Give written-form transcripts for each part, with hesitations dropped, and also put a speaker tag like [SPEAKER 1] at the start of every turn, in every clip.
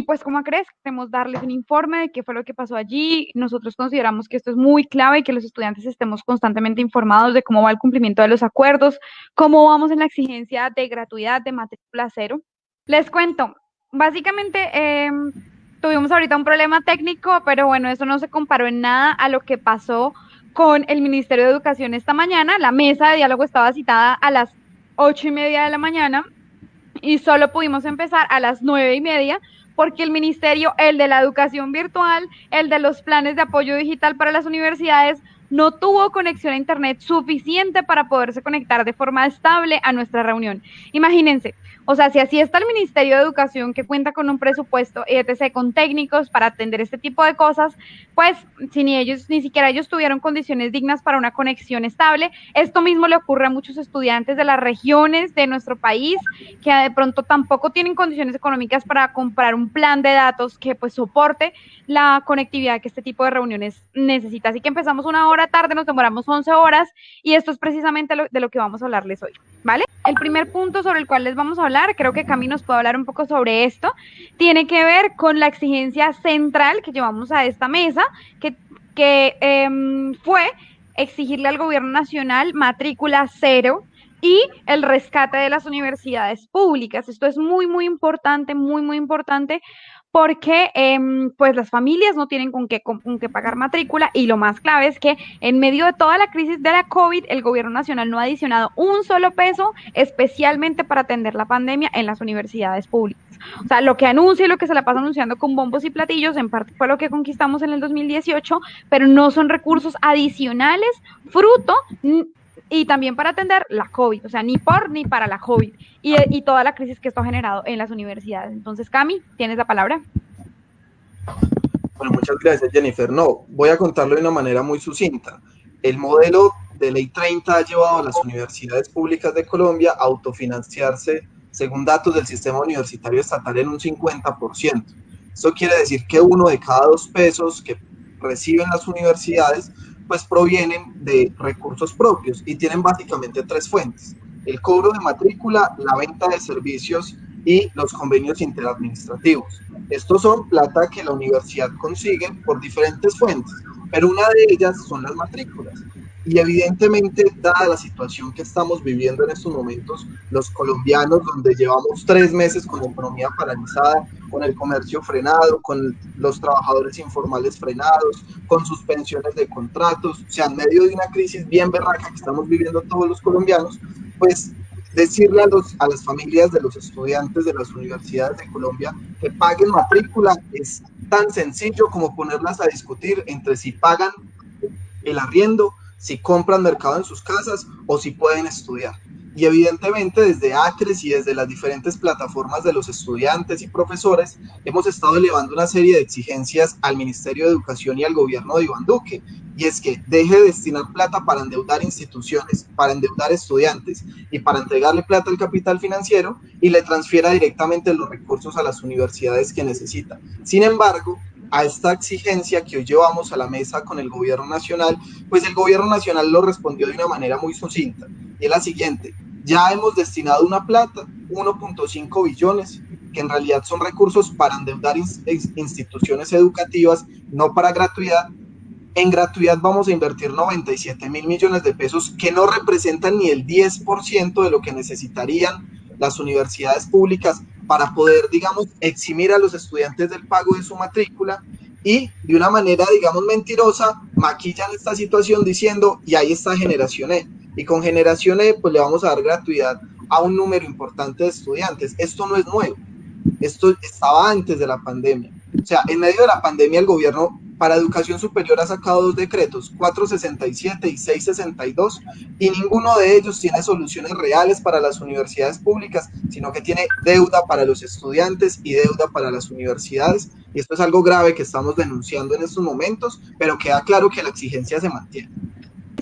[SPEAKER 1] pues, ¿cómo crees? Queremos darles un informe de qué fue lo que pasó allí. Nosotros consideramos que esto es muy clave y que los estudiantes estemos constantemente informados de cómo va el cumplimiento de los acuerdos, cómo vamos en la exigencia de gratuidad de matrícula cero. Les cuento, básicamente tuvimos ahorita un problema técnico, pero bueno, eso no se comparó en nada a lo que pasó con el Ministerio de Educación esta mañana. La mesa de diálogo estaba citada a las 8:30 de la mañana y solo pudimos empezar a las 9:30 porque el ministerio, el de la educación virtual, el de los planes de apoyo digital para las universidades, no tuvo conexión a internet suficiente para poderse conectar de forma estable a nuestra reunión. Imagínense, o sea, si así está el Ministerio de Educación que cuenta con un presupuesto, etc., con técnicos para atender este tipo de cosas, pues si ni siquiera ellos tuvieron condiciones dignas para una conexión estable. Esto mismo le ocurre a muchos estudiantes de las regiones de nuestro país que de pronto tampoco tienen condiciones económicas para comprar un plan de datos que pues soporte la conectividad que este tipo de reuniones necesita. Así que empezamos 1 hora tarde, nos demoramos 11 horas y esto es precisamente de lo que vamos a hablarles hoy, ¿vale? El primer punto sobre el cual les vamos a hablar, creo que Cami nos puede hablar un poco sobre esto, tiene que ver con la exigencia central que llevamos a esta mesa, que fue exigirle al gobierno nacional matrícula cero y el rescate de las universidades públicas. Esto es muy, muy importante, muy, muy importante, porque pues las familias no tienen con qué pagar matrícula y lo más clave es que en medio de toda la crisis de la COVID, el gobierno nacional no ha adicionado un solo peso especialmente para atender la pandemia en las universidades públicas. O sea, lo que anuncia y lo que se la pasa anunciando con bombos y platillos, en parte fue lo que conquistamos en el 2018, pero no son recursos adicionales fruto y también para atender la COVID, o sea, ni por ni para la COVID y toda la crisis que esto ha generado en las universidades. Entonces, Cami, tienes la palabra.
[SPEAKER 2] Bueno, muchas gracias, Jennifer. No, voy a contarlo de una manera muy sucinta. El modelo de Ley 30 ha llevado a las universidades públicas de Colombia a autofinanciarse, según datos del sistema universitario estatal, en un 50%. Esto quiere decir que 1 de cada 2 pesos que reciben las universidades pues provienen de recursos propios y tienen básicamente 3 fuentes: el cobro de matrícula, la venta de servicios y los convenios interadministrativos. Estos son plata que la universidad consigue por diferentes fuentes, pero una de ellas son las matrículas. Y evidentemente, dada la situación que estamos viviendo en estos momentos, los colombianos, donde llevamos 3 meses con la economía paralizada, con el comercio frenado, con los trabajadores informales frenados, con suspensiones de contratos, o sea, en medio de una crisis bien berraca que estamos viviendo todos los colombianos, pues decirle a las familias de los estudiantes de las universidades de Colombia que paguen matrícula es tan sencillo como ponerlas a discutir entre si pagan el arriendo, si compran mercado en sus casas o si pueden estudiar. Y evidentemente desde ACRES y desde las diferentes plataformas de los estudiantes y profesores hemos estado elevando una serie de exigencias al Ministerio de Educación y al gobierno de Iván Duque, y es que deje de destinar plata para endeudar instituciones, para endeudar estudiantes y para entregarle plata al capital financiero y le transfiera directamente los recursos a las universidades que necesitan. Sin embargo, a esta exigencia que hoy llevamos a la mesa con el gobierno nacional, pues el gobierno nacional lo respondió de una manera muy sucinta, y es la siguiente: ya hemos destinado una plata, 1.5 billones, que en realidad son recursos para endeudar instituciones educativas, no para gratuidad. En gratuidad vamos a invertir 97.000 millones de pesos, que no representan ni el 10% de lo que necesitarían las universidades públicas para poder, digamos, eximir a los estudiantes del pago de su matrícula, y de una manera, digamos, mentirosa, maquillan esta situación diciendo, y ahí está Generación E, y con Generación E pues le vamos a dar gratuidad a un número importante de estudiantes. Esto no es nuevo, esto estaba antes de la pandemia. O sea, en medio de la pandemia el gobierno para educación superior ha sacado 2 decretos, 467 y 662, y ninguno de ellos tiene soluciones reales para las universidades públicas, sino que tiene deuda para los estudiantes y deuda para las universidades, y esto es algo grave que estamos denunciando en estos momentos, pero queda claro que la exigencia se mantiene.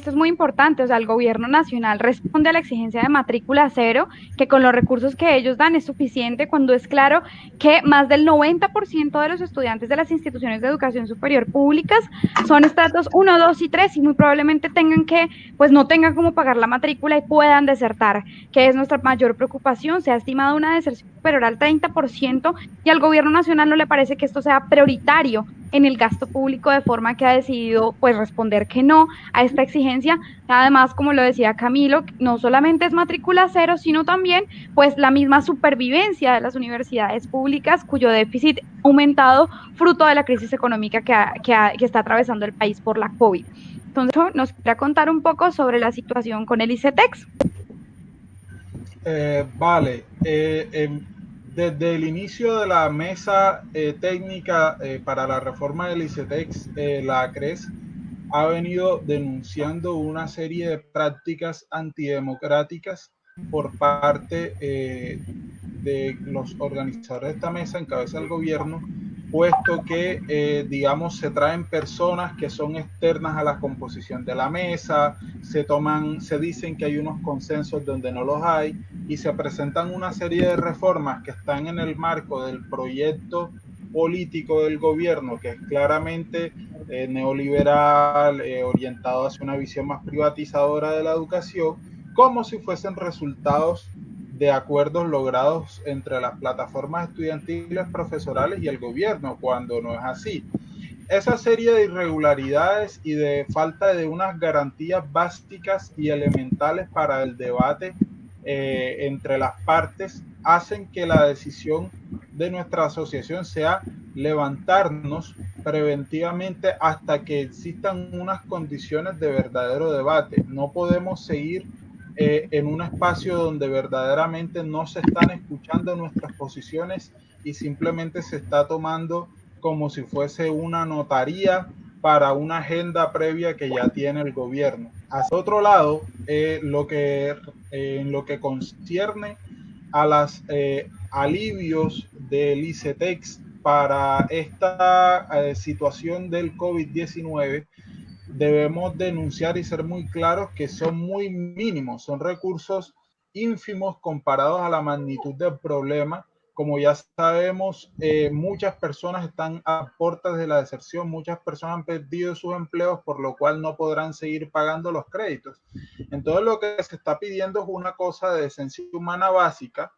[SPEAKER 1] Esto es muy importante, o sea, el gobierno nacional responde a la exigencia de matrícula cero, que con los recursos que ellos dan es suficiente, cuando es claro que más del 90% de los estudiantes de las instituciones de educación superior públicas son estratos 1, 2 y 3 y muy probablemente tengan que, pues no tengan cómo pagar la matrícula y puedan desertar, que es nuestra mayor preocupación. Se ha estimado una deserción superior al 30% y al gobierno nacional no le parece que esto sea prioritario en el gasto público, de forma que ha decidido pues responder que no a esta exigencia. Además, como lo decía Camilo, no solamente es matrícula cero, sino también pues la misma supervivencia de las universidades públicas, cuyo déficit ha aumentado fruto de la crisis económica que está atravesando el país por la COVID. Entonces, nos quería contar un poco sobre la situación con el ICETEX.
[SPEAKER 3] Vale, desde el inicio de la mesa técnica para la reforma del ICETEX, la CRES ha venido denunciando una serie de prácticas antidemocráticas por parte de los organizadores de esta mesa en cabeza del gobierno, puesto que, digamos, se traen personas que son externas a la composición de la mesa, se dicen que hay unos consensos donde no los hay, y se presentan una serie de reformas que están en el marco del proyecto político del gobierno, que es claramente neoliberal, orientado hacia una visión más privatizadora de la educación, como si fuesen resultados de acuerdos logrados entre las plataformas estudiantiles, profesorales y el gobierno, cuando no es así. Esa serie de irregularidades y de falta de unas garantías básicas y elementales para el debate entre las partes hacen que la decisión de nuestra asociación sea levantarnos preventivamente hasta que existan unas condiciones de verdadero debate. No podemos seguir en un espacio donde verdaderamente no se están escuchando nuestras posiciones y simplemente se está tomando como si fuese una notaría para una agenda previa que ya tiene el gobierno. Hacia otro lado, en lo que concierne a los alivios del ICETEX para esta situación del COVID-19, debemos denunciar y ser muy claros que son muy mínimos, son recursos ínfimos comparados a la magnitud del problema. Como ya sabemos, muchas personas están a puertas de la deserción, muchas personas han perdido sus empleos, por lo cual no podrán seguir pagando los créditos. Entonces, lo que se está pidiendo es una cosa de decencia humana básica,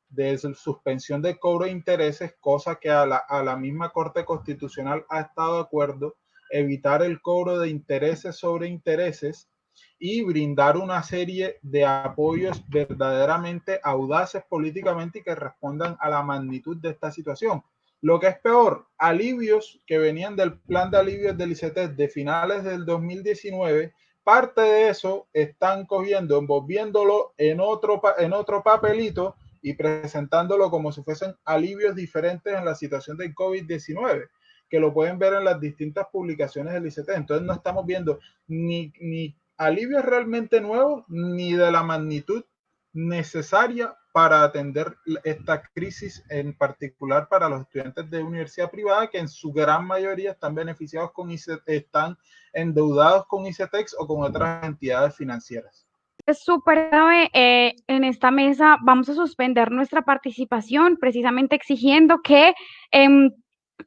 [SPEAKER 3] de suspensión de cobro de intereses, cosa que a la misma Corte Constitucional ha estado de acuerdo, evitar el cobro de intereses sobre intereses y brindar una serie de apoyos verdaderamente audaces políticamente y que respondan a la magnitud de esta situación. Lo que es peor, alivios que venían del plan de alivios del ICETEX de finales del 2019, parte de eso están cogiendo, envolviéndolo en otro papelito y presentándolo como si fuesen alivios diferentes en la situación del COVID-19, que lo pueden ver en las distintas publicaciones del ICETEX. Entonces no estamos viendo ni alivios realmente nuevos, ni de la magnitud necesaria para atender esta crisis, en particular para los estudiantes de universidad privada, que en su gran mayoría están beneficiados con están endeudados con ICETEX o con otras entidades financieras.
[SPEAKER 1] Es súper grave. En esta mesa vamos a suspender nuestra participación, precisamente exigiendo que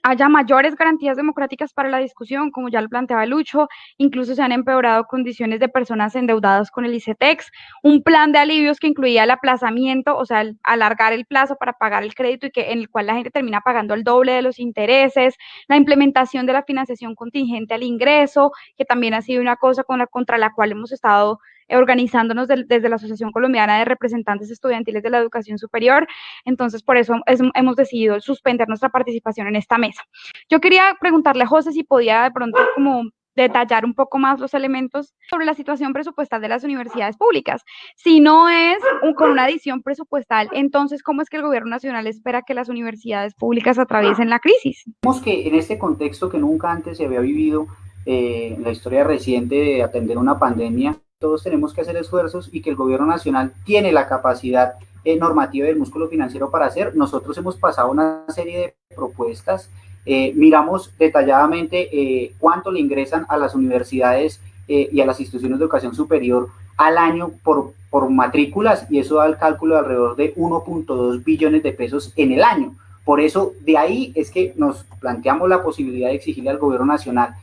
[SPEAKER 1] haya mayores garantías democráticas para la discusión, como ya lo planteaba Lucho. Incluso se han empeorado condiciones de personas endeudadas con el ICETEX, un plan de alivios que incluía el aplazamiento, o sea, alargar el plazo para pagar el crédito y que en el cual la gente termina pagando el doble de los intereses, la implementación de la financiación contingente al ingreso, que también ha sido una cosa contra la cual hemos estado organizándonos desde la Asociación Colombiana de Representantes Estudiantiles de la Educación Superior. Entonces, por eso hemos decidido suspender nuestra participación en esta mesa. Yo quería preguntarle a José si podía de pronto como detallar un poco más los elementos sobre la situación presupuestal de las universidades públicas. Si no es con una adición presupuestal, entonces, ¿cómo es que el gobierno nacional espera que las universidades públicas atraviesen la crisis?
[SPEAKER 4] Vemos que en este contexto que nunca antes se había vivido en la historia reciente de atender una pandemia, todos tenemos que hacer esfuerzos y que el gobierno nacional tiene la capacidad normativa y el músculo financiero para hacer. Nosotros hemos pasado una serie de propuestas, miramos detalladamente cuánto le ingresan a las universidades y a las instituciones de educación superior al año por matrículas, y eso da el cálculo de alrededor de 1.2 billones de pesos en el año. Por eso, de ahí es que nos planteamos la posibilidad de exigirle al gobierno nacional,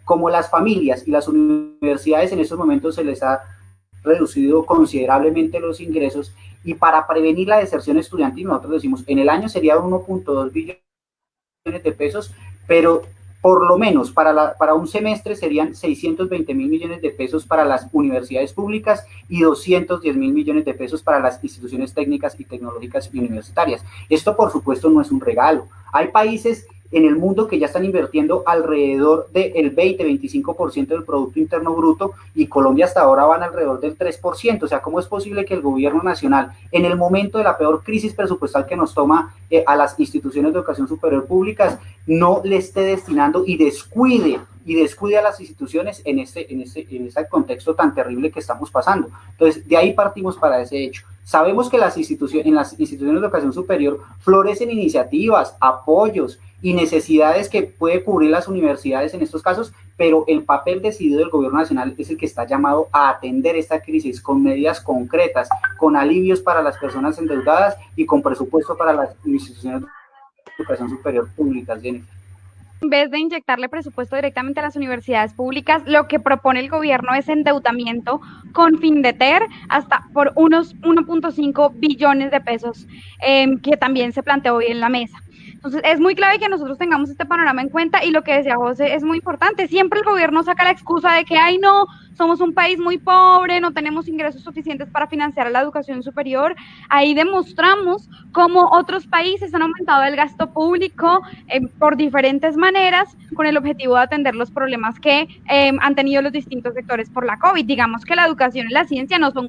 [SPEAKER 4] como las familias y las universidades en estos momentos se les ha reducido considerablemente los ingresos, y para prevenir la deserción estudiantil, nosotros decimos, en el año sería 1.2 billones de pesos, pero por lo menos para un semestre serían 620.000 millones de pesos para las universidades públicas y 210.000 millones de pesos para las instituciones técnicas y tecnológicas y universitarias. Esto, por supuesto, no es un regalo. Hay países en el mundo que ya están invirtiendo alrededor del 20-25% del Producto Interno Bruto, y Colombia hasta ahora van alrededor del 3%. O sea, ¿cómo es posible que el gobierno nacional, en el momento de la peor crisis presupuestal que nos toma a las instituciones de educación superior públicas, no le esté destinando y descuide a las instituciones en este contexto tan terrible que estamos pasando? Entonces, de ahí partimos para ese hecho. Sabemos que en las instituciones de educación superior florecen iniciativas, apoyos y necesidades que puede cubrir las universidades en estos casos, pero el papel decidido del gobierno nacional es el que está llamado a atender esta crisis con medidas concretas, con alivios para las personas endeudadas y con presupuesto para las instituciones de educación superior públicas. Jennifer.
[SPEAKER 1] En vez de inyectarle presupuesto directamente a las universidades públicas, lo que propone el gobierno es endeudamiento con FINDETER hasta por unos 1.5 billones de pesos, que también se planteó hoy en la mesa. Entonces, es muy clave que nosotros tengamos este panorama en cuenta, y lo que decía José es muy importante. Siempre el gobierno saca la excusa de que, ay, no, somos un país muy pobre, no tenemos ingresos suficientes para financiar la educación superior. Ahí demostramos cómo otros países han aumentado el gasto público por diferentes maneras con el objetivo de atender los problemas que han tenido los distintos sectores por la COVID. Digamos que la educación y la ciencia no son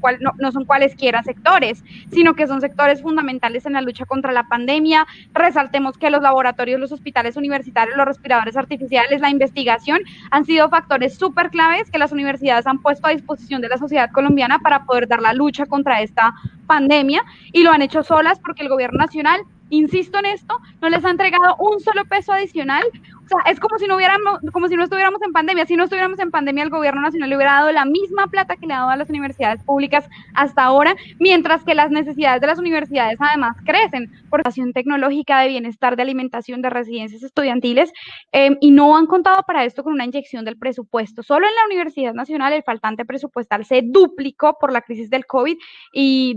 [SPEAKER 1] cualesquiera sectores, sino que son sectores fundamentales en la lucha contra la pandemia. Resaltemos que los laboratorios, los hospitales universitarios, los respiradores artificiales, la investigación han sido factores súper claves que las universidades han puesto a disposición de la sociedad colombiana para poder dar la lucha contra esta pandemia, y lo han hecho solas porque el gobierno nacional, insisto en esto, no les ha entregado un solo peso adicional. O sea, es como si no estuviéramos en pandemia. Si no estuviéramos en pandemia, el gobierno nacional le hubiera dado la misma plata que le ha dado a las universidades públicas hasta ahora, mientras que las necesidades de las universidades además crecen por educación tecnológica, de bienestar, de alimentación, de residencias estudiantiles, y no han contado para esto con una inyección del presupuesto. Solo en la Universidad Nacional el faltante presupuestal se duplicó por la crisis del COVID y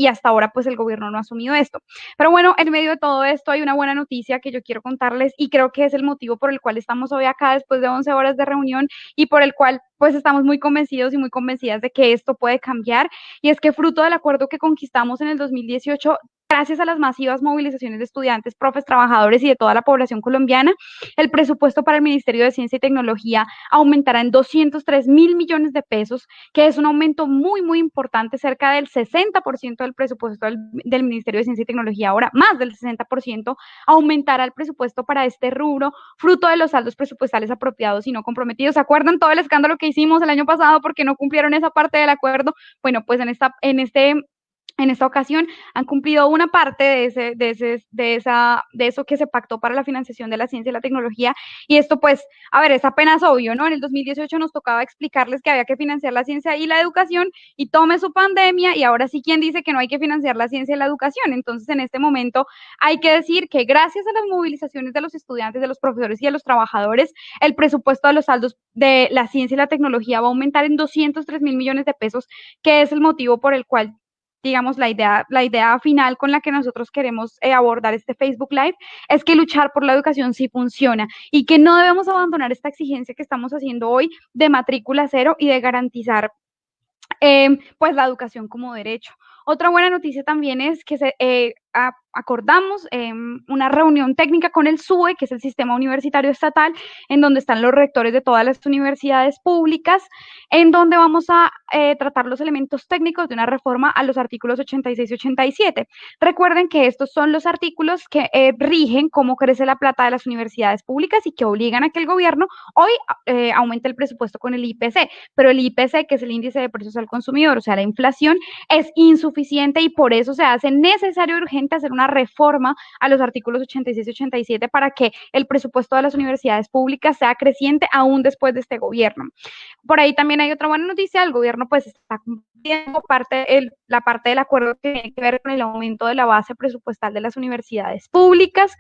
[SPEAKER 1] hasta ahora pues el gobierno no ha asumido esto. Pero bueno, en medio de todo esto hay una buena noticia que yo quiero contarles, y creo que es el motivo por el cual estamos hoy acá después de 11 horas de reunión, y por el cual pues estamos muy convencidos y muy convencidas de que esto puede cambiar, y es que fruto del acuerdo que conquistamos en el 2018, gracias a las masivas movilizaciones de estudiantes, profes, trabajadores y de toda la población colombiana, el presupuesto para el Ministerio de Ciencia y Tecnología aumentará en 203.000 millones de pesos, que es un aumento muy, muy importante, cerca del 60% del presupuesto del Ministerio de Ciencia y Tecnología. Ahora, más del 60% aumentará el presupuesto para este rubro, fruto de los saldos presupuestales apropiados y no comprometidos. ¿Se acuerdan todo el escándalo que hicimos el año pasado porque no cumplieron esa parte del acuerdo? Bueno, pues en esta ocasión han cumplido una parte de eso que se pactó para la financiación de la ciencia y la tecnología, y esto pues, a ver, es apenas obvio, ¿no? En el 2018 nos tocaba explicarles que había que financiar la ciencia y la educación, y tome su pandemia, y ahora sí, ¿quién dice que no hay que financiar la ciencia y la educación? Entonces, en este momento hay que decir que gracias a las movilizaciones de los estudiantes, de los profesores y de los trabajadores, el presupuesto de los saldos de la ciencia y la tecnología va a aumentar en 203.000 millones de pesos, que es el motivo por el cual, digamos, la idea final con la que nosotros queremos abordar este Facebook Live es que luchar por la educación sí funciona, y que no debemos abandonar esta exigencia que estamos haciendo hoy de matrícula cero y de garantizar pues la educación como derecho. Otra buena noticia también es que acordamos una reunión técnica con el SUE, que es el Sistema Universitario Estatal, en donde están los rectores de todas las universidades públicas, en donde vamos a tratar los elementos técnicos de una reforma a los artículos 86 y 87. Recuerden que estos son los artículos que rigen cómo crece la plata de las universidades públicas y que obligan a que el gobierno hoy aumente el presupuesto con el IPC, pero el IPC, que es el índice de precios al consumidor, o sea, la inflación, es insuficiente, y por eso se hace necesario y urgente urgente hacer una reforma a los artículos 86 y 87 para que el presupuesto de las universidades públicas sea creciente aún después de este gobierno. Por ahí también hay otra buena noticia, el gobierno pues está cumpliendo la parte del acuerdo que tiene que ver con el aumento de la base presupuestal de las universidades públicas.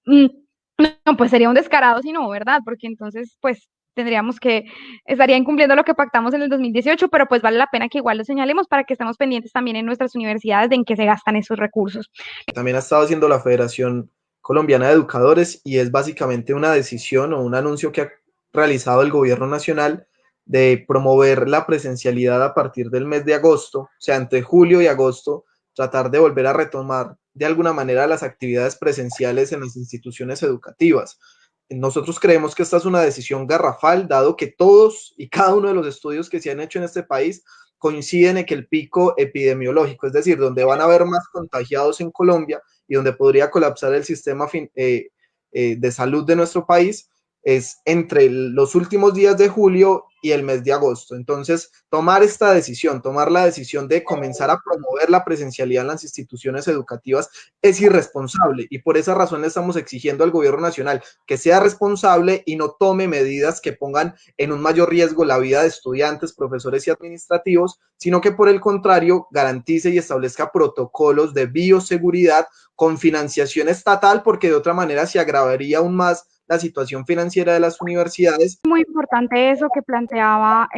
[SPEAKER 1] No, pues sería un descarado si no, ¿verdad? Porque entonces, pues, estarían incumpliendo lo que pactamos en el 2018, pero pues vale la pena que igual lo señalemos para que estemos pendientes también en nuestras universidades de en qué se gastan esos recursos.
[SPEAKER 2] También ha estado haciendo la Federación Colombiana de Educadores y es básicamente una decisión o un anuncio que ha realizado el gobierno nacional de promover la presencialidad a partir del mes de agosto, o sea, entre julio y agosto, tratar de volver a retomar de alguna manera las actividades presenciales en las instituciones educativas. Nosotros creemos que esta es una decisión garrafal, dado que todos y cada uno de los estudios que se han hecho en este país coinciden en que el pico epidemiológico, es decir, donde van a haber más contagiados en Colombia y donde podría colapsar el sistema de salud de nuestro país, es entre los últimos días de julio y el mes de agosto. Entonces, tomar la decisión de comenzar a promover la presencialidad en las instituciones educativas es irresponsable y por esa razón le estamos exigiendo al gobierno nacional que sea responsable y no tome medidas que pongan en un mayor riesgo la vida de estudiantes, profesores y administrativos, sino que por el contrario garantice y establezca protocolos de bioseguridad con financiación estatal, porque de otra manera se agravaría aún más la situación financiera de las universidades.
[SPEAKER 1] Muy importante eso que planteaba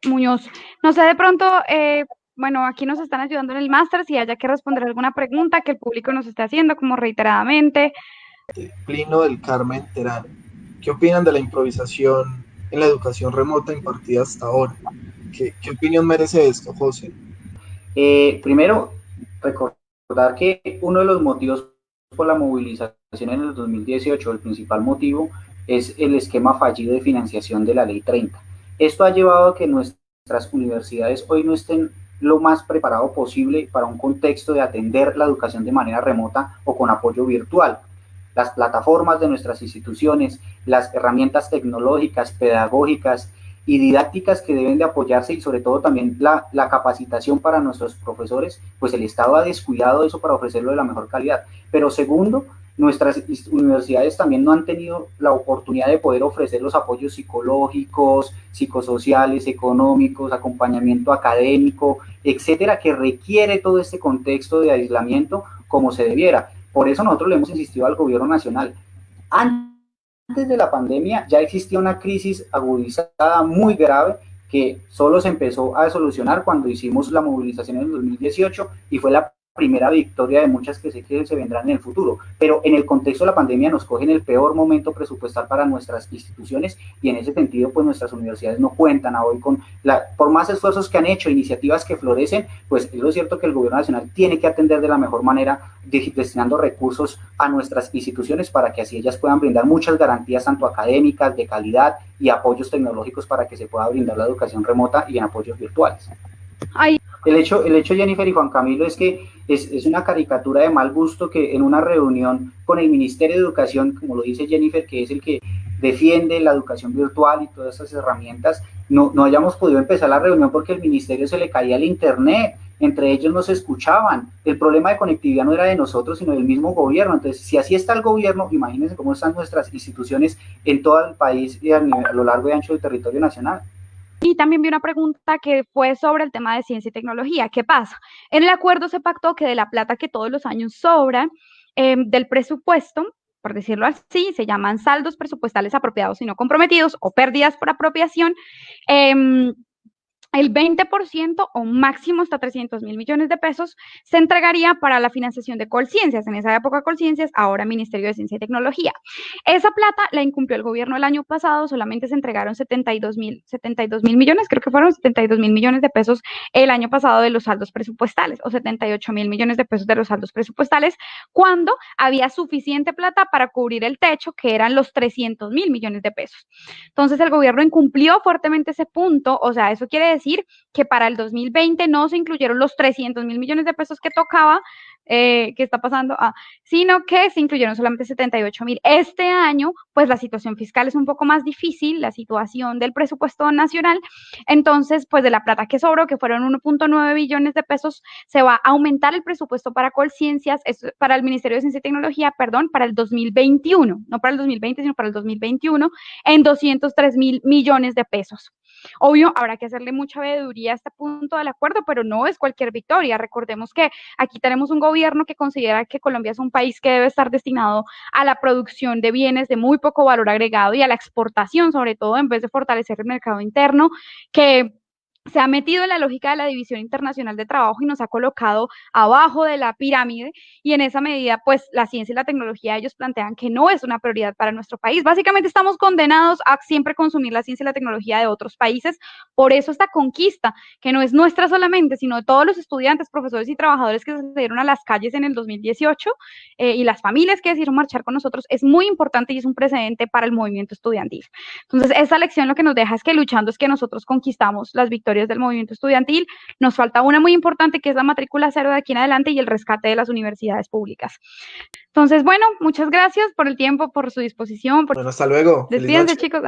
[SPEAKER 1] Muñoz. No sé, de pronto, bueno, aquí nos están ayudando en el máster, si haya que responder alguna pregunta que el público nos esté haciendo, como reiteradamente.
[SPEAKER 2] Plino del Carmen Terán, ¿qué opinan de la improvisación en la educación remota impartida hasta ahora? ¿Qué opinión merece esto, José?
[SPEAKER 4] Primero, recordar que uno de los motivos por la movilización en el 2018, el principal motivo, es el esquema fallido de financiación de la Ley 30. Esto ha llevado a que nuestras universidades hoy no estén lo más preparado posible para un contexto de atender la educación de manera remota o con apoyo virtual. Las plataformas de nuestras instituciones, las herramientas tecnológicas, pedagógicas y didácticas que deben de apoyarse y sobre todo también la capacitación para nuestros profesores, pues el Estado ha descuidado eso para ofrecerlo de la mejor calidad. Pero segundo, nuestras universidades también no han tenido la oportunidad de poder ofrecer los apoyos psicológicos, psicosociales, económicos, acompañamiento académico, etcétera, que requiere todo este contexto de aislamiento como se debiera. Por eso nosotros le hemos insistido al gobierno nacional. Antes de la pandemia ya existía una crisis agudizada muy grave que solo se empezó a solucionar cuando hicimos la movilización en el 2018 y fue la primera victoria de muchas que sé que se vendrán en el futuro, pero en el contexto de la pandemia nos coge en el peor momento presupuestal para nuestras instituciones y en ese sentido pues nuestras universidades no cuentan hoy por más esfuerzos que han hecho, iniciativas que florecen, pues es lo cierto que el gobierno nacional tiene que atender de la mejor manera destinando recursos a nuestras instituciones para que así ellas puedan brindar muchas garantías tanto académicas, de calidad y apoyos tecnológicos para que se pueda brindar la educación remota y en apoyos virtuales. El hecho, Jennifer y Juan Camilo, es que es una caricatura de mal gusto que en una reunión con el Ministerio de Educación, como lo dice Jennifer, que es el que defiende la educación virtual y todas esas herramientas, no hayamos podido empezar la reunión porque el ministerio se le caía el internet, entre ellos no se escuchaban. El problema de conectividad no era de nosotros, sino del mismo gobierno. Entonces, si así está el gobierno, imagínense cómo están nuestras instituciones en todo el país y a lo largo y ancho del territorio nacional.
[SPEAKER 1] Y también vi una pregunta que fue sobre el tema de ciencia y tecnología. ¿Qué pasa? En el acuerdo se pactó que de la plata que todos los años sobra del presupuesto, por decirlo así, se llaman saldos presupuestales apropiados y no comprometidos o pérdidas por apropiación, el 20% o máximo hasta 300.000 millones de pesos se entregaría para la financiación de Colciencias, en esa época Colciencias, ahora Ministerio de Ciencia y Tecnología. Esa plata la incumplió el gobierno el año pasado, solamente se entregaron 72.000 millones, creo que fueron 72.000 millones de pesos el año pasado de los saldos presupuestales, o 78.000 millones de pesos de los saldos presupuestales, cuando había suficiente plata para cubrir el techo, que eran los 300.000 millones de pesos. Entonces el gobierno incumplió fuertemente ese punto, o sea, eso quiere decir que para el 2020 no se incluyeron los 300.000 millones de pesos que tocaba ¿qué está pasando? Sino que se incluyeron solamente 78.000. Este año, pues la situación fiscal es un poco más difícil, la situación del presupuesto nacional, entonces, pues de la plata que sobró, que fueron 1.9 billones de pesos, se va a aumentar el presupuesto para Colciencias, para el Ministerio de Ciencia y Tecnología, perdón, para el 2021, no para el 2020, sino para el 2021, en 203.000 millones de pesos. Obvio, habrá que hacerle mucha veeduría a este punto del acuerdo, pero no es cualquier victoria. Recordemos que aquí tenemos un gobierno que considera que Colombia es un país que debe estar destinado a la producción de bienes de muy poco valor agregado y a la exportación, sobre todo, en vez de fortalecer el mercado interno, que se ha metido en la lógica de la División Internacional de Trabajo y nos ha colocado abajo de la pirámide, y en esa medida, pues la ciencia y la tecnología, ellos plantean que no es una prioridad para nuestro país. Básicamente estamos condenados a siempre consumir la ciencia y la tecnología de otros países. Por eso esta conquista, que no es nuestra solamente, sino de todos los estudiantes, profesores y trabajadores que se dieron a las calles en el 2018 y las familias que decidieron marchar con nosotros, es muy importante y es un precedente para el movimiento estudiantil. Entonces, esa lección lo que nos deja es que luchando es que nosotros conquistamos las victorias del movimiento estudiantil. Nos falta una muy importante, que es la matrícula cero de aquí en adelante y el rescate de las universidades públicas. Entonces, bueno, muchas gracias por el tiempo, por su disposición.
[SPEAKER 2] Bueno, hasta luego.
[SPEAKER 1] Despídense, chicos.